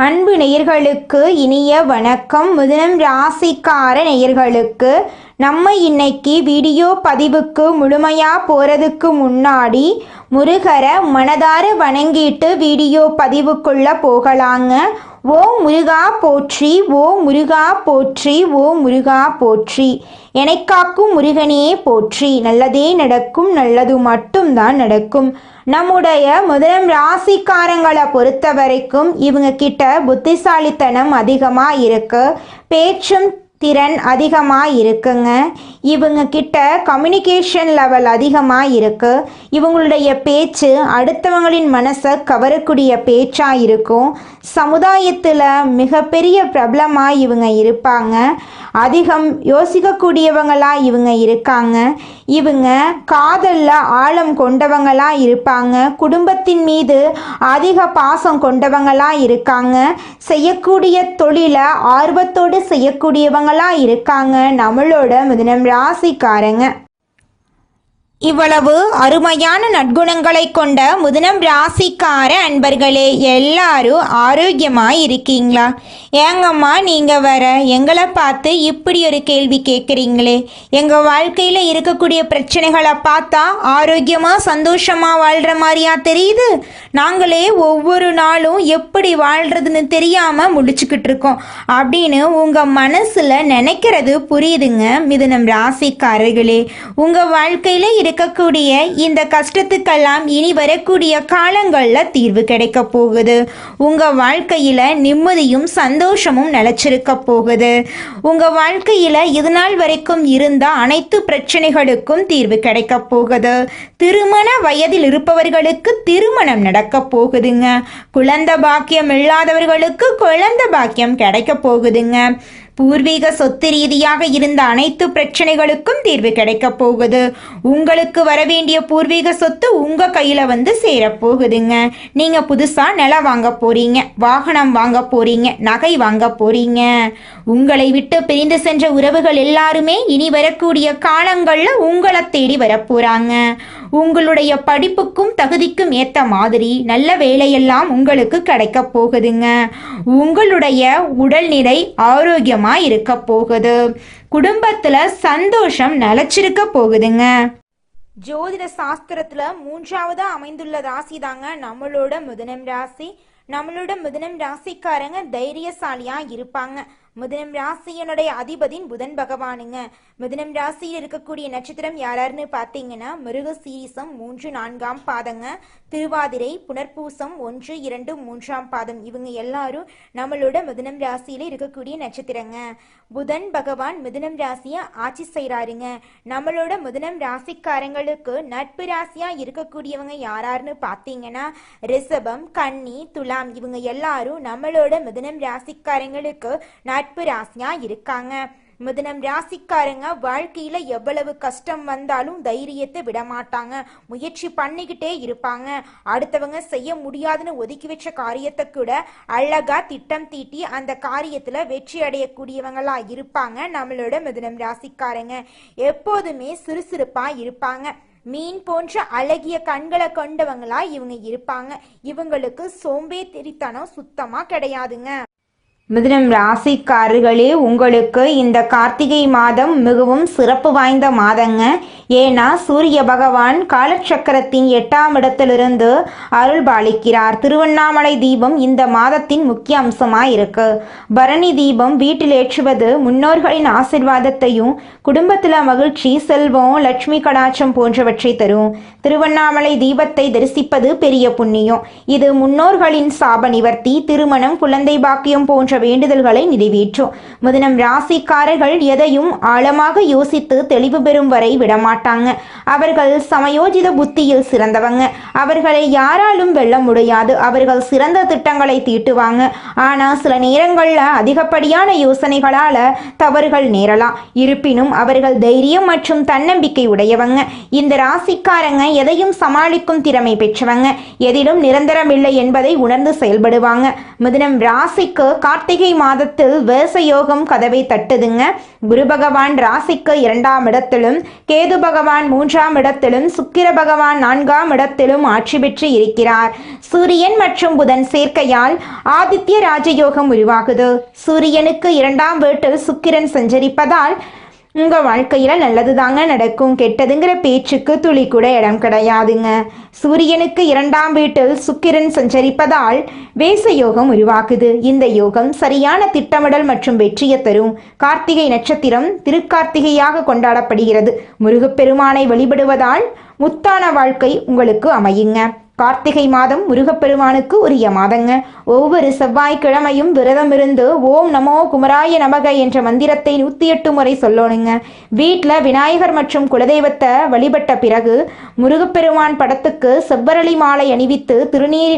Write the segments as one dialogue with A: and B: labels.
A: அன்பு நேயர்களுக்கு இனிய வணக்கம். மிதுனம் ராசிக்கார நேயர்களுக்கு நம்ம இன்னைக்கு வீடியோ பதிவுக்கு முழுமையாக போகிறதுக்கு முன்னாடி முருகரை மனதார வணங்கிட்டு வீடியோ பதிவுக்குள்ளே போகலாங்க. ஓ முருகா போற்றி, ஓ முருகா போற்றி, ஓ முருகா போற்றி, எனக்காக்கும் முருகனே போற்றி. நல்லதே நடக்கும், நல்லது மட்டும்தான் நடக்கும். நம்முடைய மிதுனம் ராசிக்காரங்களை பொறுத்த வரைக்கும் இவங்க கிட்ட புத்திசாலித்தனம் அதிகமாக இருக்கு, பேச்சும் திறன் அதிகமாக இருக்குங்க. இவங்க கிட்ட கம்யூனிகேஷன் லெவல் அதிகமாக இருக்கு. இவங்களுடைய பேச்சு அடுத்தவங்களின் மனசை கவரக்கூடிய பேச்சாக இருக்கும். சமுதாயத்தில் மிகப்பெரிய பிரபலமாக இவங்க இருப்பாங்க. அதிகம் யோசிக்கக்கூடியவங்களாக இவங்க இருக்காங்க. இவங்க காதலில் ஆழம் கொண்டவங்களாக இருப்பாங்க. குடும்பத்தின் மீது அதிக பாசம் கொண்டவங்களாக இருக்காங்க. செய்யக்கூடிய தொழிலை ஆர்வத்தோடு செய்யக்கூடியவங்களாக இருக்காங்க நம்மளோட மிதுனம் ராசிக்காரங்க. இவ்வளவு அருமையான நற்குணங்களை கொண்ட மிதுனம் ராசிக்கார அன்பர்களே, எல்லாரும் ஆரோக்கியமாக இருக்கீங்களா? ஏங்கம்மா நீங்கள் வர எங்களை பார்த்து இப்படி ஒரு கேள்வி கேட்குறீங்களே? எங்கள் வாழ்க்கையில் இருக்கக்கூடிய பிரச்சனைகளை பார்த்தா ஆரோக்கியமாக சந்தோஷமாக வாழ்கிற மாதிரியா தெரியுது. நாங்களே ஒவ்வொரு நாளும் எப்படி வாழ்கிறதுன்னு தெரியாமல் முடிச்சுக்கிட்டு இருக்கோம் அப்படின்னு உங்கள் மனசில் நினைக்கிறது புரியுதுங்க மிதுனம் ராசிக்காரர்களே. உங்கள் வாழ்க்கையில் இருக்கக்கூடிய இந்த கஷ்டத்துக்கெல்லாம் இனி வரக்கூடிய காலங்களில் தீர்வு கிடைக்க போகுது. உங்கள் வாழ்க்கையில் நிம்மதியும் சந்தோஷமும் நிலைச்சிருக்க போகுது. உங்கள் வாழ்க்கையில் இதுநாள் வரைக்கும் இருந்த அனைத்து பிரச்சனைகளுக்கும் தீர்வு கிடைக்க போகுது. திருமண வயதில் இருப்பவர்களுக்கு திருமணம் நடக்க போகுதுங்க. குழந்தை பாக்கியம் இல்லாதவர்களுக்கு குழந்தை பாக்கியம் கிடைக்க போகுதுங்க. பூர்வீக சொத்து ரீதியாக இருந்த அனைத்து பிரச்சனைகளுக்கும் தீர்வு கிடைக்க போகுது. உங்களுக்கு வரவேண்டிய பூர்வீக சொத்து உங்கள் கையில் வந்து சேரப்போகுதுங்க. நீங்கள் புதுசாக நிலம் வாங்க போகிறீங்க, வாகனம் வாங்க போகிறீங்க, நகை வாங்க போகிறீங்க. உங்களை விட்டு பிரிந்து சென்ற உறவுகள் எல்லாருமே இனி வரக்கூடிய காலங்களில் உங்களை தேடி வரப்போகிறாங்க. உங்களுடைய படிப்புக்கும் தகுதிக்கும் ஏற்ற மாதிரி நல்ல வேலையெல்லாம் உங்களுக்கு கிடைக்க போகுதுங்க. உங்களுடைய உடல்நிலை ஆரோக்கியமாக இருக்க போகுது. குடும்பத்தில் சந்தோஷம் நிலைச்சிருக்க போகுதுங்க. ஜோதிட சாஸ்திரத்தில் 3வது அமைந்துள்ள ராசி தாங்க நம்மளோட மிதுனம் ராசி. நம்மளோட மிதுனம் ராசிக்காரங்க தைரியசாலியாக இருப்பாங்க. மிதுனம் ராசியனுடைய அதிபதியின் புதன் பகவானுங்க. மிதுனம் ராசியில் இருக்கக்கூடிய நட்சத்திரம் யாராருன்னு பார்த்தீங்கன்னா மிருகசீரிசம் 3, 4ஆம் பாதங்க, திருவாதிரை, புனர்பூசம் 1, 2, 3ஆம் பாதம். இவங்க எல்லாரும் நம்மளோட மிதுனம் ராசியில இருக்கக்கூடிய நட்சத்திரங்க. புதன் பகவான் மிதுனம் ராசியை ஆட்சி செய்கிறாருங்க. நம்மளோட மிதுனம் ராசிக்காரங்களுக்கு நட்பு ராசியா இருக்கக்கூடியவங்க யாராருன்னு பார்த்தீங்கன்னா ரிஷபம், கன்னி, துலாம். இவங்க எல்லாரும் நம்மளோட மிதுனம் ராசிக்காரங்களுக்கு நட்பு ராசியா இருக்காங்க. மிதுனம் ராசிக்காரங்க வாழ்க்கையில எவ்வளவு கஷ்டம் வந்தாலும் தைரியத்தை விட மாட்டாங்க. முயற்சி பண்ணிக்கிட்டே இருப்பாங்க. அடுத்தவங்க செய்ய முடியாதுன்னு ஒதுக்கி வச்ச காரியத்தை கூட அழகா திட்டம் தீட்டி அந்த காரியத்துல வெற்றி அடையக்கூடியவங்களா இருப்பாங்க நம்மளோட மிதுனம் ராசிக்காரங்க. எப்போதுமே சுறுசுறுப்பா இருப்பாங்க. மீன் போன்ற அழகிய கண்களை கொண்டவங்களா இவங்க இருப்பாங்க. இவங்களுக்கு சோம்பேறித்தனம் சுத்தமா கிடையாதுங்க. மிதுனம் ராசிக்காரர்களே, உங்களுக்கு இந்த கார்த்திகை மாதம் மிகவும் சிறப்பு வாய்ந்த மாதங்க. ஏன்னா சூரிய பகவான் காலச்சக்கரத்தின் 8ஆம் இடத்திலிருந்து அருள் பாலிக்கிறார். திருவண்ணாமலை தீபம் இந்த மாதத்தின் முக்கிய அம்சமாக இருக்கு. பரணி தீபம் வீட்டில் ஏற்றுவது முன்னோர்களின் ஆசிர்வாதத்தையும் குடும்பத்தில் மகிழ்ச்சி, செல்வம், லட்சுமி கடாட்சம் போன்றவற்றை தரும். திருவண்ணாமலை தீபத்தை தரிசிப்பது பெரிய புண்ணியம். இது முன்னோர்களின் சாப நிவர்த்தி, திருமணம், குழந்தை பாக்கியம் போன்ற வேண்டுதல்களை நிறைவேற்றும். மிதுனம் ராசிக்காரர்கள் எதையும் ஆழமாக யோசித்து தெளிவு பெறும் வரை விடமாட்டாங்க. அவர்கள் சமயோஜித புத்தியில் சிறந்தவங்க. அவர்களை யாராலும் வெல்ல முடியாது. அவர்கள் சிறந்த திட்டங்களை தீட்டுவாங்க. ஆனால் சில நேரங்களில் அதிகப்படியான யோசனைகளால தவறுகள் நேரலாம். இருப்பினும் அவர்கள் தைரியம் மற்றும் தன்னம்பிக்கை உடையவங்க. இந்த ராசிக்காரங்க எதையும் சமாளிக்கும் திறமை பெற்றவங்க. எதிலும் நிரந்தரம் இல்லை என்பதை உணர்ந்து செயல்படுவாங்க. மிதுனம் ராசிக்கு கார்த்திகை கார்த்திகை மாதத்தில் வேச யோகம் கதவை தட்டுதுங்க. குரு பகவான் ராசிக்கு 2ஆம் இடத்திலும், கேது பகவான் 3ஆம் இடத்திலும், சுக்கிர பகவான் 4ஆம் இடத்திலும் ஆட்சி பெற்று இருக்கிறார். சூரியன் மற்றும் புதன் சேர்க்கையால் ஆதித்ய ராஜயோகம் உருவாகுது. சூரியனுக்கு 2ஆம் வீட்டில் சுக்கிரன் சஞ்சரிப்பதால் உங்கள் வாழ்க்கையில் நல்லது தாங்க நடக்கும். கெட்டதுங்கிற பேச்சுக்கு துளி கூட இடம் கிடையாதுங்க. சூரியனுக்கு 2ஆம் வீட்டில் சுக்கிரன் சஞ்சரிப்பதால் வேச யோகம் உருவாக்குது. இந்த யோகம் சரியான திட்டமிடல் மற்றும் வெற்றியை தரும். கார்த்திகை நட்சத்திரம் திருக்கார்த்திகையாக கொண்டாடப்படுகிறது. முருகப்பெருமானை வழிபடுவதால் முத்தான வாழ்க்கை உங்களுக்கு அமையுங்க. கார்த்திகை மாதம் முருகப்பெருமானுக்கு உரிய மாதங்க. ஒவ்வொரு செவ்வாய்க்கிழமையும் விரதமிருந்து ஓம் நமோ குமராய நமக என்ற மந்திரத்தை 108 முறை சொல்லணுங்க. வீட்டில் விநாயகர் மற்றும் குலதெய்வத்தை வழிபட்ட பிறகு முருகப்பெருமான் படத்துக்கு செவ்வரளி மாலை அணிவித்து திருநீர்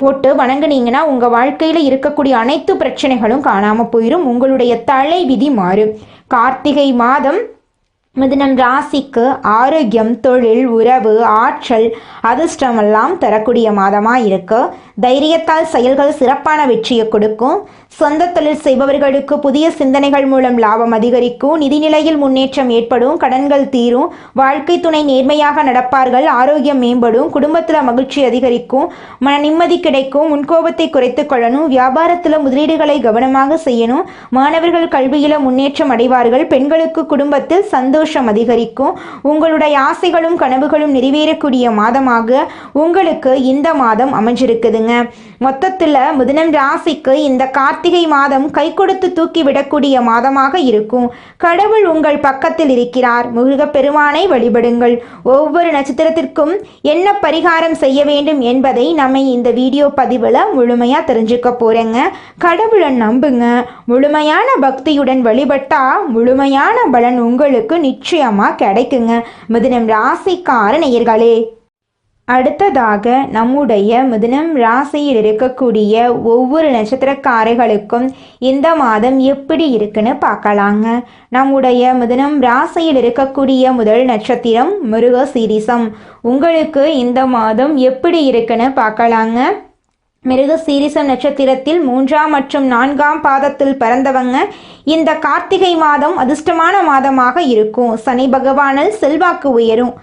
A: போட்டு வணங்குனீங்கன்னா உங்கள் வாழ்க்கையில் இருக்கக்கூடிய அனைத்து பிரச்சனைகளும் காணாமல் போயிடும். உங்களுடைய தலை விதி மாறும். கார்த்திகை மாதம் மிதுனம் ராசிக்கு ஆரோக்கியம், தொழில், உறவு, ஆற்றல், அதிர்ஷ்டமெல்லாம் தரக்கூடிய மாதமாக இருக்கு. தைரியத்தால் செயல்கள் சிறப்பான வெற்றியை கொடுக்கும். சொந்த தொழில் செய்பவர்களுக்கு புதிய சிந்தனைகள் மூலம் லாபம் அதிகரிக்கும். நிதிநிலையில் முன்னேற்றம் ஏற்படும். கடன்கள் தீரும். வாழ்க்கை துணை நேர்மையாக நடப்பார்கள். ஆரோக்கியம் மேம்படும். குடும்பத்தில் மகிழ்ச்சி அதிகரிக்கும். மன நிம்மதி கிடைக்கும். முன்கோபத்தை குறைத்து கொள்ளணும். வியாபாரத்தில் முதலீடுகளை கவனமாக செய்யணும். மாணவர்கள் கல்வியில் முன்னேற்றம் அடைவார்கள். பெண்களுக்கு குடும்பத்தில் சந்தோஷம் அதிகரிக்கும். உங்களுடைய ஆசைகளும் கனவுகளும் நிறைவேறக்கூடிய மாதமாக உங்களுக்கு இந்த மாதம் அமைஞ்சிருக்குதுங்க. மொத்தத்தில் மிதுனம் ராசிக்கு இந்த கார்த்திகை மாதம் கை கொடுத்து தூக்கி விடக்கூடிய மாதமாக இருக்கும். கடவுள் உங்கள் பக்கத்தில் இருக்கிறார். முருகப்பெருமானை வழிபடுங்கள். ஒவ்வொரு நட்சத்திரத்திற்கும் என்ன பரிகாரம் செய்ய வேண்டும் என்பதை நம்ம இந்த வீடியோ பதிவில் முழுமையாக தெரிஞ்சுக்க போகிறேங்க. கடவுளை நம்புங்க. முழுமையான பக்தியுடன் வழிபட்டா முழுமையான பலன் உங்களுக்கு நிச்சயமாக கிடைக்குங்க. மிதுனம் ராசிக்கார நேயர்களே, அடுத்ததாக நம்முடைய மிதுனம் ராசியில் இருக்கக்கூடிய ஒவ்வொரு நட்சத்திரக்காரர்களுக்கும் இந்த மாதம் எப்படி இருக்குன்னு பார்க்கலாங்க. நம்முடைய மிதுனம் ராசியில் இருக்கக்கூடிய முதல் நட்சத்திரம் மிருகசீரிஷம். உங்களுக்கு இந்த மாதம் எப்படி இருக்குன்னு பார்க்கலாங்க. மிருகசீரிஷம் நட்சத்திரத்தில் 3ஆம் மற்றும் 4ஆம் பாதத்தில் பிறந்தவங்க இந்த கார்த்திகை மாதம் அதிர்ஷ்டமான மாதமாக இருக்கும். சனி பகவானால் செல்வாக்கு உயரும்.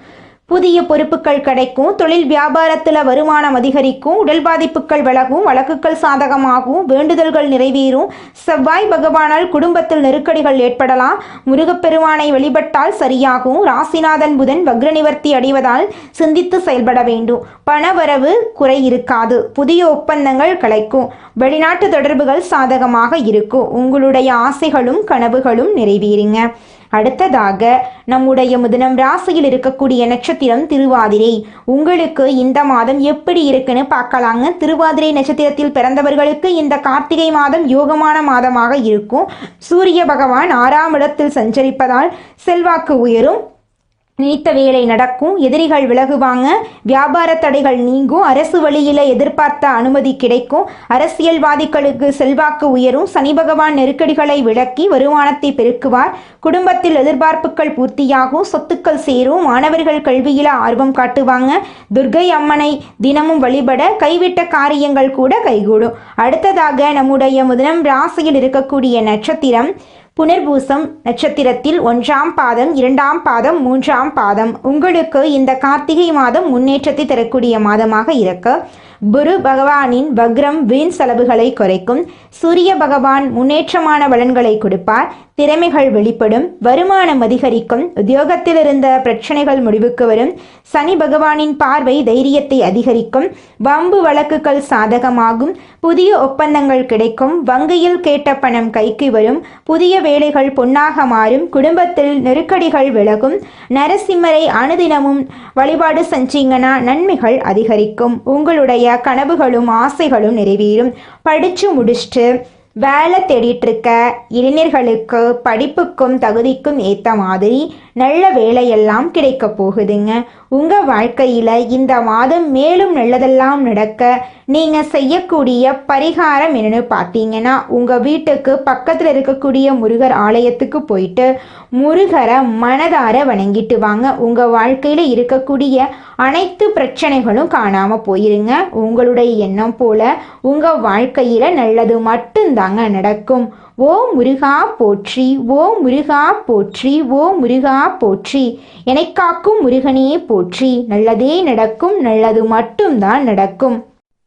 A: புதிய பொறுப்புகள் கிடைக்கும். தொழில் வியாபாரத்தில் வருமானம் அதிகரிக்கும். உடல் பாதிப்புகள் விலகும். வழக்குகள் சாதகமாகும். வேண்டுதல்கள் நிறைவேறும். செவ்வாய் பகவானால் குடும்பத்தில் நெருக்கடிகள் ஏற்படலாம். முருகப்பெருமானை வழிபட்டால் சரியாகும். ராசிநாதன் புதன் வக்ர நிவர்த்தி அடைவதால் சிந்தித்து செயல்பட வேண்டும். பணவரவு குறை இருக்காது. புதிய ஒப்பந்தங்கள் கிடைக்கும். வெளிநாட்டு தொடர்புகள் சாதகமாக இருக்கும். உங்களுடைய ஆசைகளும் கனவுகளும் நிறைவேறுங்க. அடுத்ததாக நம்முடைய மிதுனம் ராசியில் இருக்கக்கூடிய நட்சத்திரம் திருவாதிரை. உங்களுக்கு இந்த மாதம் எப்படி இருக்குன்னு பார்க்கலாங்க. திருவாதிரை நட்சத்திரத்தில் பிறந்தவர்களுக்கு இந்த கார்த்திகை மாதம் யோகமான மாதமாக இருக்கும். சூரிய பகவான் 6ஆம் இடத்தில் சஞ்சரிப்பதால் செல்வாக்கு உயரும். நினைத்த வேலை நடக்கும். எதிரிகள் விலகுவாங்க. வியாபார தடைகள் நீங்கும். அரசு வழியில் எதிர்பார்த்த அனுமதி கிடைக்கும். அரசியல்வாதிகளுக்கு செல்வாக்கு உயரும். சனி பகவான் நெருக்கடிகளை விலக்கி வருமானத்தை பெருக்குவார். குடும்பத்தில் எதிர்பார்ப்புகள் பூர்த்தியாகும். சொத்துக்கள் சேரும். மாணவர்கள் கல்வியில் ஆர்வம் காட்டுவாங்க. துர்க்கை அம்மனை தினமும் வழிபட கைவிட்ட காரியங்கள் கூட கைகூடும். அடுத்ததாக நம்முடைய மிதுனம் ராசியில் இருக்கக்கூடிய நட்சத்திரம் புனர்பூசம் நட்சத்திரத்தில் 1ஆம் பாதம், 2ஆம் பாதம், 3ஆம் பாதம். உங்களுக்கு இந்த கார்த்திகை மாதம் முன்னேற்றத்தை தரக்கூடிய மாதமாக இருக்கு. குரு பகவானின் வக்ரம் வீண் செலவுகளை குறைக்கும். சூரிய பகவான் முன்னேற்றமான பலன்களை கொடுப்பார். திறமைகள் வெளிப்படும். வருமானம் அதிகரிக்கும். உத்தியோகத்தில் இருந்த பிரச்சனைகள் முடிவுக்கு வரும். சனி பகவானின் பார்வை தைரியத்தை அதிகரிக்கும். வம்பு வழக்குகள் சாதகமாகும். புதிய ஒப்பந்தங்கள் கிடைக்கும். வங்கியில் கேட்ட பணம் கைக்கு வரும். புதிய வேலைகள் பொன்னாக மாறும். குடும்பத்தில் நெருக்கடிகள் விலகும். நரசிம்மரை அனுதினமும் வழிபாடு செஞ்சீங்கன்னா நன்மைகள் அதிகரிக்கும். உங்களுடைய கனவுகளும் ஆசைகளும் நிறைவேறும். படிச்சு முடிச்சுட்டு வேலை தேடிட்டு இருக்க இளைஞர்களுக்கு படிப்புக்கும் தகுதிக்கும் ஏற்ற மாதிரி நல்ல வேலையெல்லாம் கிடைக்க போகுதுங்க. உங்கள் வாழ்க்கையில் இந்த மாதம் மேலும் நல்லதெல்லாம் நடக்க நீங்கள் செய்யக்கூடிய பரிகாரம் என்னென்னு பார்த்தீங்கன்னா, உங்கள் வீட்டுக்கு பக்கத்தில் இருக்கக்கூடிய முருகர் ஆலயத்துக்கு போயிட்டு முருகரை மனதார வணங்கிட்டு வாங்க. உங்கள் வாழ்க்கையில் இருக்கக்கூடிய அனைத்து பிரச்சனைகளும் காணாமல் போயிருங்க. உங்களுடைய எண்ணம் போல உங்கள் வாழ்க்கையில் நல்லது மட்டும்தாங்க தாங்க நடக்கும். ஓ முருகா போற்றி, ஓ முருகா போற்றி, ஓ முருகா போற்றி, என்னை காக்கும் முருகனே போற்றி. நல்லதே நடக்கும், நல்லது மட்டும்தான் நடக்கும்.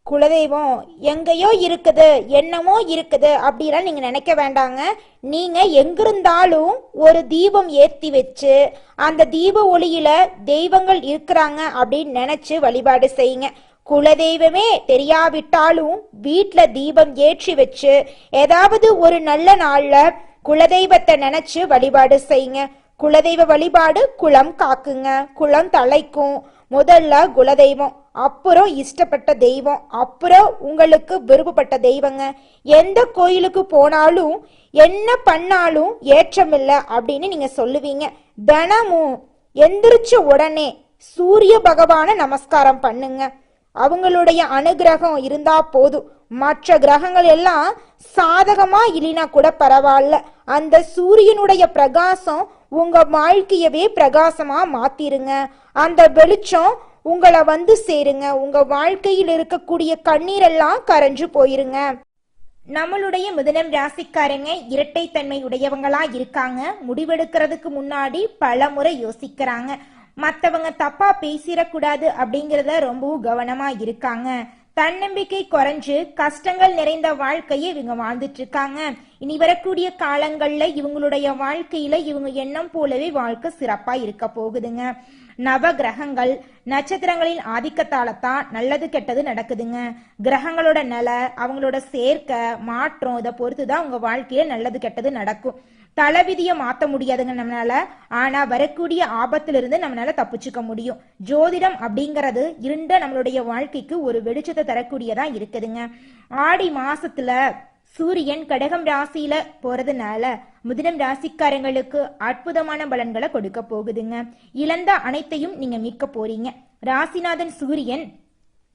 B: குலதெய்வம் எங்கேயோ இருக்குது, என்னமோ இருக்குது அப்படிலாம் நீங்கள் நினைக்க வேண்டாங்க. நீங்கள் எங்கிருந்தாலும் ஒரு தீபம் ஏற்றி வச்சு அந்த தீப ஒளியில தெய்வங்கள் இருக்கிறாங்க அப்படின்னு நினச்சி வழிபாடு செய்யுங்க. குலதெய்வமே தெரியாவிட்டாலும் வீட்டில் தீபம் ஏற்றி வச்சு ஏதாவது ஒரு நல்ல நாளில் குலதெய்வத்தை நினச்சி வழிபாடு செய்யுங்க. குலதெய்வ வழிபாடு குலம் காக்குங்க, குலம் தலைக்கும். முதல்ல குலதெய்வம், அப்புறம் இஷ்டப்பட்ட தெய்வம், அப்புறம் உங்களுக்கு விருப்பப்பட்ட தெய்வங்க. எந்த கோயிலுக்கு போனாலும் என்ன பண்ணாலும் ஏற்றமில்லை அப்படின்னு நீங்க சொல்லுவீங்க. தினமும் எந்திரிச்ச உடனே சூரிய பகவான நமஸ்காரம் பண்ணுங்க. அவங்களுடைய அனுகிரகம் இருந்தா போதும். மற்ற கிரகங்கள் எல்லாம் சாதகமா இல்லைனா கூட பரவாயில்ல, அந்த சூரியனுடைய பிரகாசம் உங்க வாழ்க்கையவே பிரகாசமா மாத்திருங்க. அந்த வெளிச்சம் உங்களை வந்து சேருங்க. உங்க வாழ்க்கையில் இருக்கக்கூடிய கண்ணீரெல்லாம் கரைஞ்சு போயிருங்க.
A: நம்மளுடைய மிதுனம் ராசிக்காரங்க இரட்டைத்தன்மை உடையவங்களா இருக்காங்க. முடிவெடுக்கிறதுக்கு முன்னாடி பல முறை யோசிக்கிறாங்க. மற்றவங்க தப்பா பேசிடக்கூடாது அப்படிங்கிறத ரொம்பவும் கவனமா இருக்காங்க. தன்னம்பிக்கை குறைஞ்சு கஷ்டங்கள் நிறைந்த வாழ்க்கையை இவங்க வாழ்ந்துட்டு இருக்காங்க. இனி வரக்கூடிய காலங்கள்ல இவங்களுடைய வாழ்க்கையில இவங்க எண்ணம் போலவே வாழ்க்கை சிறப்பா இருக்க போகுதுங்க. நவ கிரகங்கள் நட்சத்திரங்களின் ஆதிக்கத்தால தான் நல்லது கெட்டது நடக்குதுங்க. கிரகங்களோட நிலை, அவங்களோட சேர்க்கை, மாற்றம் இதை பொறுத்துதான் உங்க வாழ்க்கையில நல்லது கெட்டது நடக்கும். தலைவிதியை மாற்ற முடியாதுங்க நம்மளால, ஆனா வரக்கூடிய ஆபத்திலிருந்து நம்மளால தப்பிச்சுக்க முடியும். ஜோதிடம் அப்படிங்கிறது இருண்ட நம்மளுடைய வாழ்க்கைக்கு ஒரு வெளிச்சத்தை தரக்கூடியதா இருக்குதுங்க. ஆடி மாசத்துல சூரியன் கடகம் ராசியில போறதுனால மிதுனம் ராசிக்காரங்களுக்கு அற்புதமான பலன்களை கொடுக்க போகுதுங்க. இழந்த அனைத்தையும் நீங்க மீட்க போறீங்க. ராசிநாதன் சூரியன்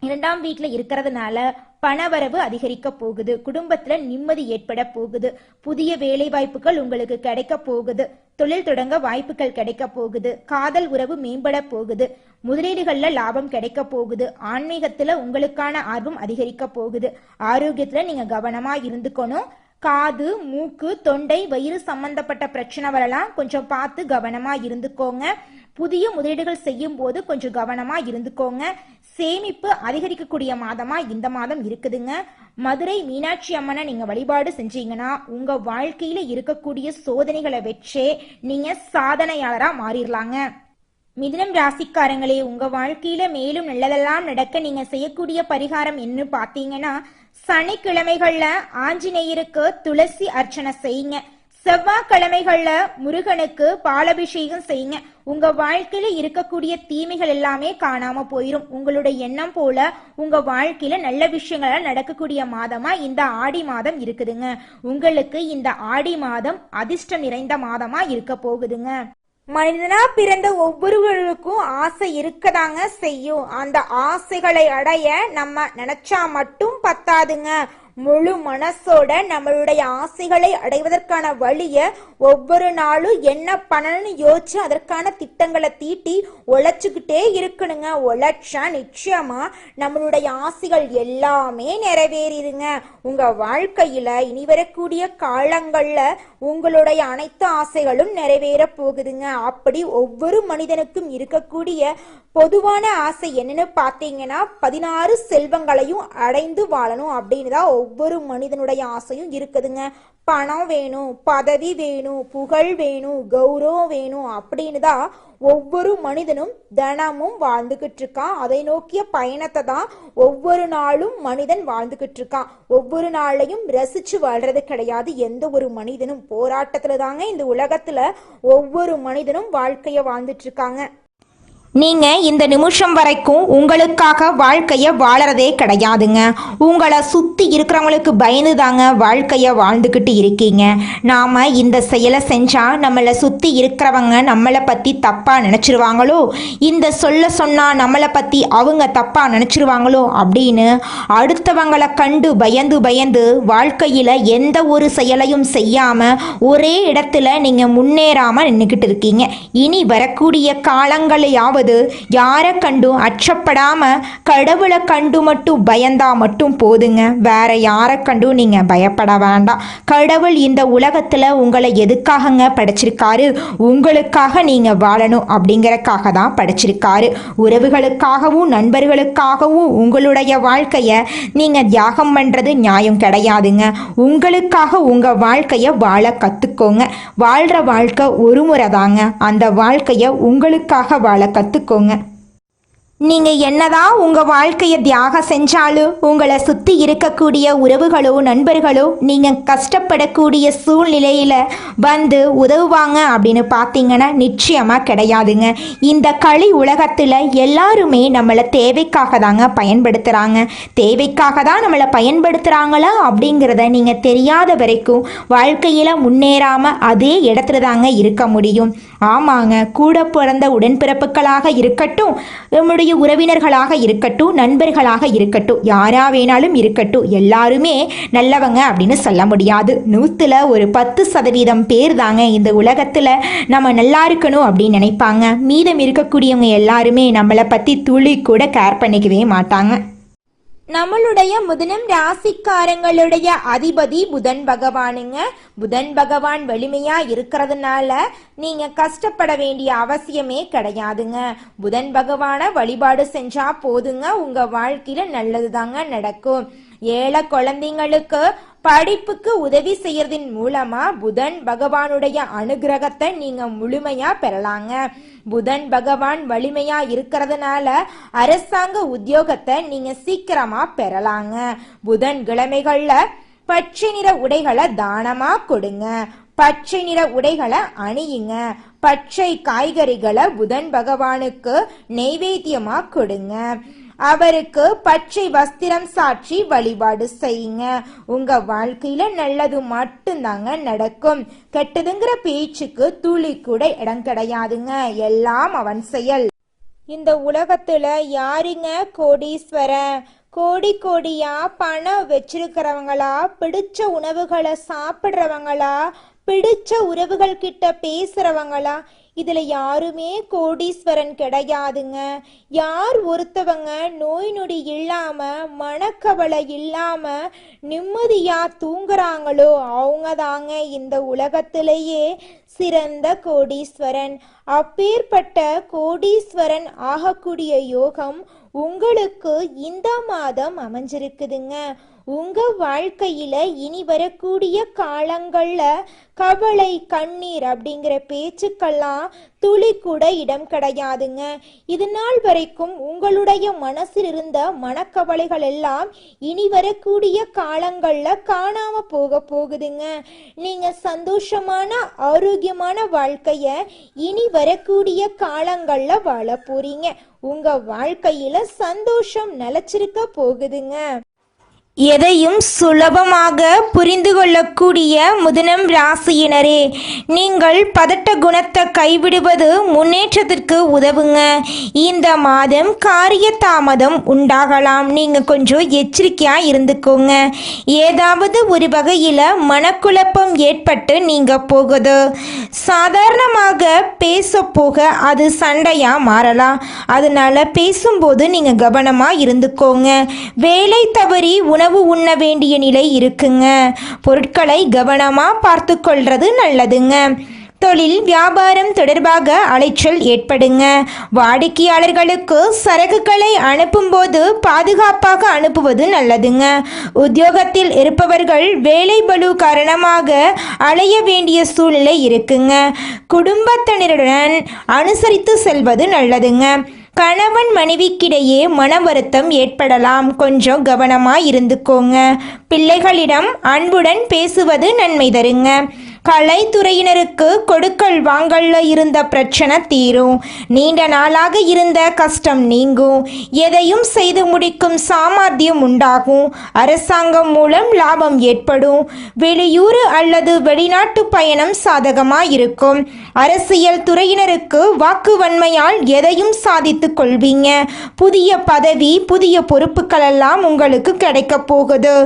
A: 2ஆம் வீட்டுல இருக்கிறதுனால பணவரவு அதிகரிக்க போகுது. குடும்பத்துல நிம்மதி ஏற்பட போகுது. புதிய வேலை வாய்ப்புகள் உங்களுக்கு கிடைக்க போகுது. தொழில் தொடங்க வாய்ப்புகள் கிடைக்க போகுது. காதல் உறவு மேம்பட போகுது. முதலீடுகள்ல லாபம் கிடைக்க போகுது. ஆன்மீகத்துல உங்களுக்கான ஆர்வம் அதிகரிக்க போகுது. ஆரோக்கியத்துல நீங்க கவனமா இருந்துக்கணும். காது, மூக்கு, தொண்டை, வயிறு சம்பந்தப்பட்ட பிரச்சனை வரலாம், கொஞ்சம் பார்த்து கவனமா இருந்துக்கோங்க. புதிய முதலீடுகள் செய்யும் போது கொஞ்சம் கவனமா இருந்துக்கோங்க. சேமிப்பு அதிகரிக்கக்கூடிய மாதமா இந்த மாதம் இருக்குதுங்க. மதுரை மீனாட்சி அம்மனை நீங்க வழிபாடு செஞ்சீங்கன்னா உங்க வாழ்க்கையில இருக்கக்கூடிய சோதனைகளை வச்சே நீங்க சாதனையாளரா மாறிடலாங்க. மிதுனம் ராசிக்காரங்களே, உங்க வாழ்க்கையில மேலும் நல்லதெல்லாம் நடக்க நீங்க செய்யக்கூடிய பரிகாரம் என்ன பாத்தீங்கன்னா, சனிக்கிழமைகள்ல ஆஞ்சநேயருக்கு துளசி அர்ச்சனை செய்யுங்க. செவ்வாய்க்கிழமைகள்ல முருகனுக்கு பாலாபிஷேகம் செய்யுங்க. உங்க வாழ்க்கையில இருக்கக்கூடிய தீமைகள் எல்லாமே காணாம போயிரும். உங்களுடைய எண்ணம் போல உங்க வாழ்க்கையில நல்ல விஷயங்கள் நடக்கக்கூடிய மாதமா இந்த ஆடி மாதம் இருக்குதுங்க. உங்களுக்கு இந்த ஆடி மாதம் அதிர்ஷ்டம் நிறைந்த மாதமா இருக்க போகுதுங்க.
B: மனிதனா பிறந்த ஒவ்வொருவருக்கும் ஆசை இருக்கதாங்க செய்யும். அந்த ஆசைகளை அடைய நம்ம நினைச்சா மட்டும் பத்தாதுங்க. முழு மனசோட நம்மளுடைய ஆசைகளை அடைவதற்கான வழிய ஒவ்வொரு நாளும் என்ன பண்ணணும்னு யோசிச்சு அதற்கான திட்டங்களை தீட்டி உழைச்சுக்கிட்டே இருக்கணுங்க. உழைச்சா நிச்சயமா நம்மளுடைய ஆசைகள் எல்லாமே நிறைவேறிடுங்க. உங்க வாழ்க்கையில இனி வரக்கூடிய காலங்கள்ல உங்களுடைய அனைத்து ஆசைகளும் நிறைவேற போகுதுங்க. அப்படி ஒவ்வொரு மனிதனுக்கும் இருக்கக்கூடிய பொதுவான ஆசை என்னன்னு பார்த்தீங்கன்னா 16 செல்வங்களையும் அடைந்து வாழணும் அப்படின்னு தான் ஒவ்வொரு மனிதனுடைய ஆசையும் இருக்குதுங்க. பணம் வேணும், பதவி வேணும், புகழ் வேணும், கௌரவம் வேணும் அப்படின்னு தான் ஒவ்வொரு மனிதனும் தினமும் வாழ்ந்துகிட்டு இருக்கான். அதை நோக்கிய பயணத்தை தான் ஒவ்வொரு நாளும் மனிதன் வாழ்ந்துகிட்டு இருக்கான். ஒவ்வொரு நாளையும் ரசிச்சு வாழ்றது கிடையாது. எந்த ஒரு மனிதனும் போராட்டத்துல தாங்க இந்த உலகத்துல ஒவ்வொரு மனிதனும் வாழ்க்கைய வாழ்ந்துட்டு இருக்காங்க.
A: நீங்கள் இந்த நிமிஷம் வரைக்கும் உங்களுக்காக வாழ்க்கையை வாழறதே கிடையாதுங்க. உங்களை சுற்றி இருக்கிறவங்களுக்கு பயந்து தாங்க வாழ்க்கையை வாழ்ந்துக்கிட்டு இருக்கீங்க. நாம் இந்த செயலை செஞ்சால் நம்மளை சுற்றி இருக்கிறவங்க நம்மளை பற்றி தப்பாக நினச்சிருவாங்களோ, இந்த சொன்னால் நம்மளை பற்றி அவங்க தப்பாக நினச்சிருவாங்களோ அப்படின்னு அடுத்தவங்களை கண்டு பயந்து பயந்து வாழ்க்கையில் எந்த ஒரு செயலையும் செய்யாமல் ஒரே இடத்துல நீங்கள் முன்னேறாமல் நின்றுக்கிட்டு இருக்கீங்க. இனி வரக்கூடிய காலங்களையாவது போகும்போது யாரை கண்டும் அச்சப்படாம கடவுளை கண்டு மட்டும் பயந்தா மட்டும் போதுங்க. வேற யாரை கண்டும் நீங்க பயப்பட வேண்டாம். கடவுள் இந்த உலகத்துல உங்களை எதுக்காகங்க படைச்சிருக்காரு? உங்களுக்காக நீங்க வாழணும் அப்படிங்கறக்காக தான் படைச்சிருக்காரு. உறவுகளுக்காகவும் நண்பர்களுக்காகவும் உங்களுடைய வாழ்க்கையை நீங்க தியாகம் பண்றது நியாயம் கிடையாதுங்க. உங்களுக்காக உங்க வாழ்க்கையை வாழ கத்துக்கோங்க. வாழ்ற வாழ்க்கை ஒரு முறை தாங்க. அந்த வாழ்க்கையை உங்களுக்காக வாழ கத்துக்கோங்க. நீங்கள் என்னதான் உங்கள் வாழ்க்கையை தியாகம் செஞ்சாலும் உங்களை சுற்றி இருக்கக்கூடிய உறவுகளோ நண்பர்களோ நீங்கள் கஷ்டப்படக்கூடிய சூழ்நிலையில் வந்து உதவுவாங்க அப்படின்னு பார்த்தீங்கன்னா நிச்சயமாக கிடையாதுங்க. இந்த களி உலகத்தில் எல்லாருமே நம்மளை தேவைக்காக தாங்க பயன்படுத்துகிறாங்க. தேவைக்காக தான் நம்மளை பயன்படுத்துகிறாங்களா அப்படிங்கிறத நீங்கள் தெரியாத வரைக்கும் வாழ்க்கையில் முன்னேறாமல் அதே இடத்துல தாங்க இருக்க முடியும். ஆமாங்க, கூட பிறந்த உடன்பிறப்புகளாக இருக்கட்டும், நம்முடைய உறவினர்களாக இருக்கட்டும், நண்பர்களாக இருக்கட்டும், யாரா வேணாலும் இருக்கட்டும், எல்லாருமே நல்லவங்க அப்படின்னு சொல்ல முடியாது. 100ல் ஒரு 10% பேர் தாங்க இந்த உலகத்தில் நம்ம நல்லா இருக்கணும் அப்படின்னு நினைப்பாங்க. மீதம் இருக்கக்கூடியவங்க எல்லாருமே நம்மளை பற்றி துளி கூட கேர் பண்ணிக்கவே மாட்டாங்க.
B: நம்மளுடைய மிதுனம் ராசிக்காரங்களுடைய அதிபதி புதன் பகவானுங்க. புதன் பகவான் வலிமையா இருக்கிறதுனால நீங்க கஷ்டப்பட வேண்டிய அவசியமே கிடையாதுங்க. புதன் பகவானை வழிபாடு செஞ்சா போதுங்க, உங்க வாழ்க்கையில நல்லது தாங்க நடக்கும். ஏழை குழந்தைங்களுக்கு படிப்புக்கு உதவி செய்யறதின் மூலமா புதன் பகவானுடைய அனுகிரகத்தை நீங்க முழுமையா பெறலாங்க. புதன் பகவான் வலிமையா இருக்கிறதுனால அரசாங்க உத்தியோகத்தை நீங்க சீக்கிரமா பெறலாங்க. புதன் கிழமைகள்ல பச்சை நிற உடைகளை தானமா கொடுங்க. பச்சை நிற உடைகளை அணியுங்க. பச்சை காய்கறிகளை புதன் பகவானுக்கு நெய்வேத்தியமா கொடுங்க. அவருக்கு பச்சை வஸ்திரம் சாற்றி வழிபாடு செய்யுங்க. உங்க வாழ்க்கையில நல்லது மட்டும்தாங்க நடக்கும். கெட்டதுங்கிற பேச்சுக்கு துளி கூட இடம் கிடையாதுங்க. எல்லாம் அவன் செயல். இந்த உலகத்துல யாருங்க கோடீஸ்வரன்? கோடி கோடியா பணம் வச்சிருக்கிறவங்களா, பிடிச்ச உணவுகளை சாப்பிட்றவங்களா, பிடிச்ச உறவுகள் கிட்ட பேசுறவங்களா? இதுல யாருமே கோடீஸ்வரன் கிடையாதுங்க. யார் ஒருத்தவங்க நோய் நொடி இல்லாம மனக்கவலை இல்லாம நிம்மதியா தூங்குறாங்களோ அவங்க தாங்க இந்த உலகத்திலேயே சிறந்த கோடீஸ்வரன். அப்பேற்பட்ட கோடீஸ்வரன் ஆகக்கூடிய யோகம் உங்களுக்கு இந்த மாதம் அமைஞ்சிருக்குதுங்க. உங்க வாழ்க்கையில இனி வரக்கூடிய காலங்கள்ல கவலை கண்ணீர் அப்படிங்கிற பேச்சுக்கெல்லாம் துளி கூட இடம் கிடையாதுங்க. இது நாள் வரைக்கும் உங்களுடைய மனசில் இருந்த மனக்கவலைகள் எல்லாம் இனி வரக்கூடிய காலங்கள்ல காணாம போகுதுங்க. நீங்க சந்தோஷமான ஆரோக்கியமான வாழ்க்கைய இனி வரக்கூடிய காலங்கள்ல வாழ போறீங்க. உங்க வாழ்க்கையில சந்தோஷம் நிலைச்சிருக்க போகுதுங்க.
A: எதையும் சுலபமாக புரிந்து கொள்ளக்கூடிய மிதுனம் ராசியினரே, நீங்கள் பதட்ட குணத்தை கைவிடுவது முன்னேற்றத்திற்கு உதவுங்க. இந்த மாதம் காரிய தாமதம் உண்டாகலாம். நீங்கள் கொஞ்சம் எச்சரிக்கையாக இருந்துக்கோங்க. ஏதாவது ஒரு வகையில் மனக்குழப்பம் ஏற்பட்டு நீங்கள் போகுது. சாதாரணமாக பேச போக அது சண்டையாக மாறலாம். அதனால் பேசும்போது நீங்கள் கவனமாக இருந்துக்கோங்க. வேலை தவறி உணவு உண்ண வேண்டிய நிலை இருக்குங்க. பொருட்களை கவனமா பார்த்து கொள்றது நல்லதுங்க. தொழில் வியாபாரம் தொடர்பாக அலைச்சல் ஏற்படுங்க. வாடிக்கையாளர்களுக்கு சரக்குகளை அனுப்பும்போது பாதுகாப்பாக அனுப்புவது நல்லதுங்க. உத்தியோகத்தில் இருப்பவர்கள் வேலை பளு காரணமாக அலைய வேண்டிய சூழ்நிலை இருக்குங்க. குடும்பத்தினருடன் அனுசரித்து செல்வது நல்லதுங்க. கணவன் மனைவிக்கிடையே மன வருத்தம் ஏற்படலாம். கொஞ்சம் கவனமாக இருந்துக்கோங்க. பிள்ளைகளிடம் அன்புடன் பேசுவது நன்மை தருங்க. கலைத்துறையினருக்கு கொடுக்கல் வாங்கல்ல இருந்த பிரச்சனை தீரும். நீண்ட நாளாக இருந்த கஷ்டம் நீங்கும். எதையும் செய்து முடிக்கும் சாமர்த்தியம் உண்டாகும். அரசாங்கம் மூலம் லாபம் ஏற்படும். வெளியூர் அல்லது வெளிநாட்டு பயணம் சாதகமாக இருக்கும். அரசியல் துறையினருக்கு வாக்குவன்மையால் எதையும் சாதித்து கொள்வீங்க. புதிய பதவி புதிய பொறுப்புகள் எல்லாம் உங்களுக்கு கிடைக்க போகுது.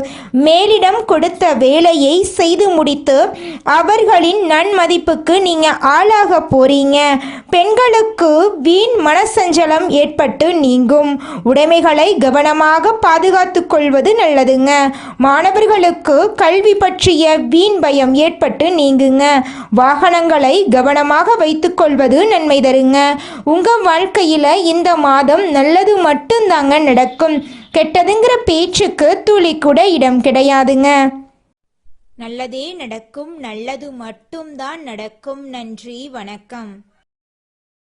A: மேலிடம் கொடுத்த வேலையை செய்து முடித்து நபர்களின் நன்மதிப்புக்கு நீங்க ஆளாக போறீங்க. பெண்களுக்கு வீண் மனசஞ்சலம் ஏற்பட்டு நீங்கும். உடைமைகளை கவனமாக பாதுகாத்து கொள்வது நல்லதுங்க. மாணவர்களுக்கு கல்வி பற்றிய வீண் பயம் ஏற்பட்டு நீங்குங்க. வாகனங்களை கவனமாக வைத்துக்கொள்வது நன்மை தருங்க. உங்க வாழ்க்கையில இந்த மாதம் நல்லது மட்டும்தாங்க நடக்கும். கெட்டதுங்கிற பேச்சுக்கு துளி கூட இடம் கிடையாதுங்க. நல்லதே நடக்கும், நல்லது மட்டும்தான் நடக்கும். நன்றி, வணக்கம்.